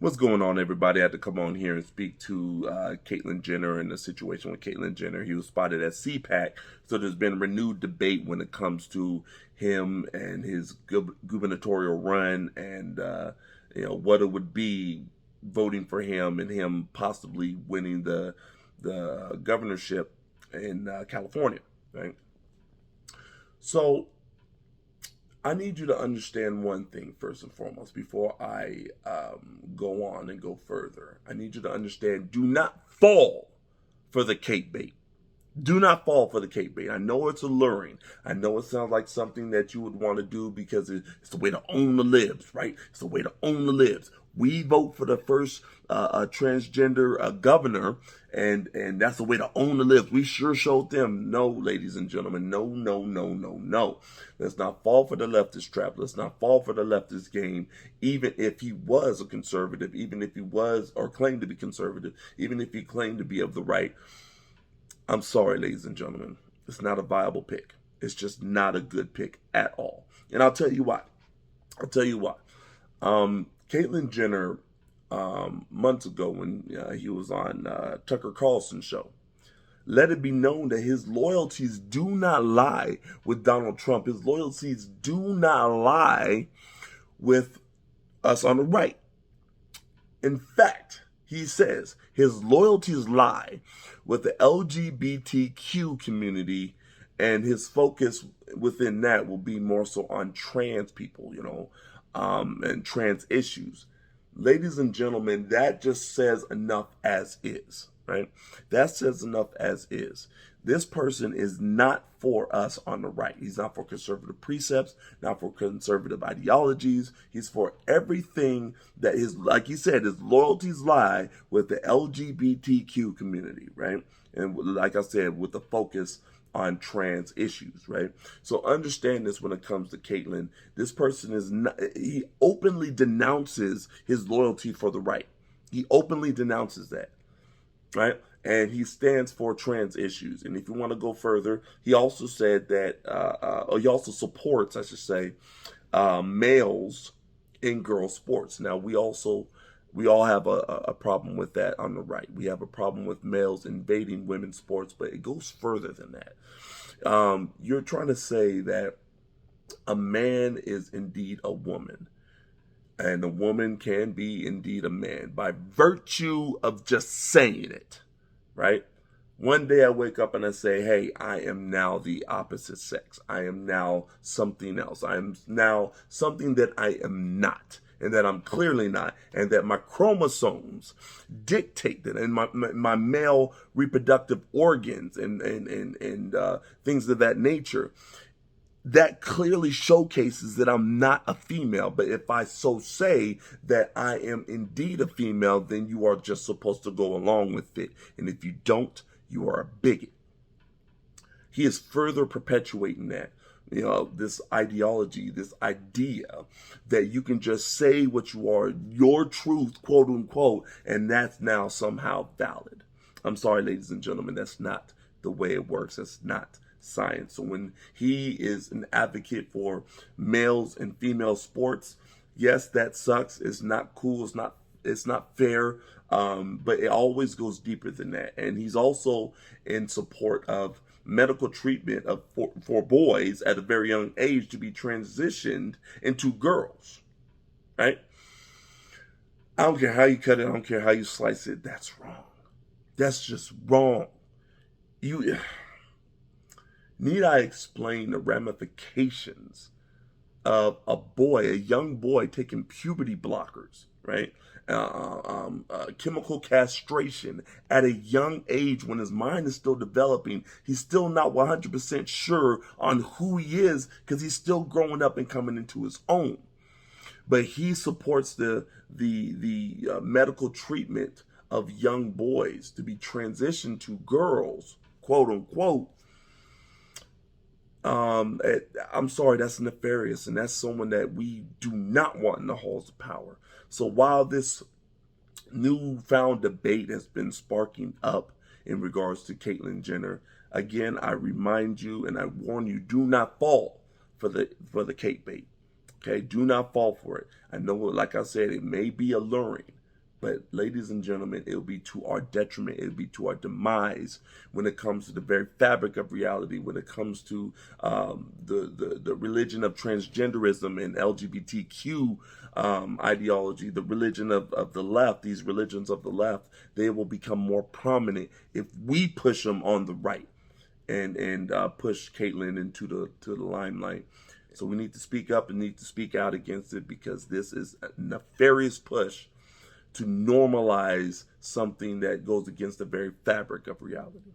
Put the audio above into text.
What's going on, everybody? I had to come on here and speak to Caitlyn Jenner and the situation with Caitlyn Jenner. He was spotted at CPAC, so there's been renewed debate when it comes to him and his gubernatorial run, and what it would be voting for him and him possibly winning the governorship in California, right? So I need you to understand one thing first and foremost before I go on and go further. I need you to understand, do not fall for the Cait Bait. Do not fall for the Cait Bait. I know it's alluring. I know it sounds like something that you would want to do because it's the way to own the libs, right? It's the way to own the libs. We vote for the first transgender governor, and that's the way to own the libs. We sure showed them. No, ladies and gentlemen, no, no, no, no, no. Let's not fall for the leftist trap. Let's not fall for the leftist game, even if he was a conservative, even if he was or claimed to be conservative, even if he claimed to be of the right. I'm sorry, ladies and gentlemen. It's not a viable pick. It's just not a good pick at all. And I'll tell you why. Caitlyn Jenner, months ago when he was on Tucker Carlson's show, let it be known that his loyalties do not lie with Donald Trump. His loyalties do not lie with us on the right. In fact, he says his loyalties lie with the LGBTQ community, and his focus within that will be more so on trans people, and trans issues. Ladies and gentlemen, that just says enough as is, right? That says enough as is. This person is not for us on the right. He's not for conservative precepts, not for conservative ideologies. He's for everything that is, like he said, his loyalties lie with the LGBTQ community, right? And like I said, with the focus on trans issues, right? So understand this when it comes to Caitlyn. This person is not, he openly denounces his loyalty for the right. He openly denounces that, right? And he stands for trans issues. And if you want to go further, he also said that, or he also supports, I should say, males in girl sports. Now, we all have a problem with that on the right. We have a problem with males invading women's sports, but it goes further than that. You're trying to say that a man is indeed a woman, and a woman can be indeed a man by virtue of just saying it, right? One day I wake up and I say, hey, I am now the opposite sex. I am now something else. I am now something that I am not, and that I'm clearly not, and that my chromosomes dictate that, and my male reproductive organs and things of that nature, that clearly showcases that I'm not a female. But if I so say that I am indeed a female, then you are just supposed to go along with it. And if you don't, you are a bigot. He is further perpetuating that. This ideology, this idea that you can just say what you are, your truth, quote unquote, and that's now somehow valid. I'm sorry, ladies and gentlemen, that's not the way it works. That's not science. So when he is an advocate for males and female sports, yes, that sucks. It's not cool. It's not fair. But it always goes deeper than that. And he's also in support of medical treatment for boys at a very young age to be transitioned into girls, right? I don't care how you cut it. I don't care how you slice it. That's wrong. That's just wrong. Need I explain the ramifications of a young boy taking puberty blockers, right? Chemical castration at a young age when his mind is still developing. He's still not 100% sure on who he is because he's still growing up and coming into his own. But he supports the medical treatment of young boys to be transitioned to girls, quote unquote. I'm sorry, that's nefarious, and that's someone that we do not want in the halls of power. So while this newfound debate has been sparking up in regards to Caitlyn Jenner, again, I remind you and I warn you, do not fall for the Cait Bait. Okay, do not fall for it. I know, like I said, it may be alluring, But ladies and gentlemen, it'll be to our detriment. It'll be to our demise when it comes to the very fabric of reality, when it comes to the religion of transgenderism and LGBTQ ideology, the religion of the left, these religions of the left. They will become more prominent if we push them on the right and push Caitlyn into the limelight. So we need to speak up and need to speak out against it, because this is a nefarious push to normalize something that goes against the very fabric of reality.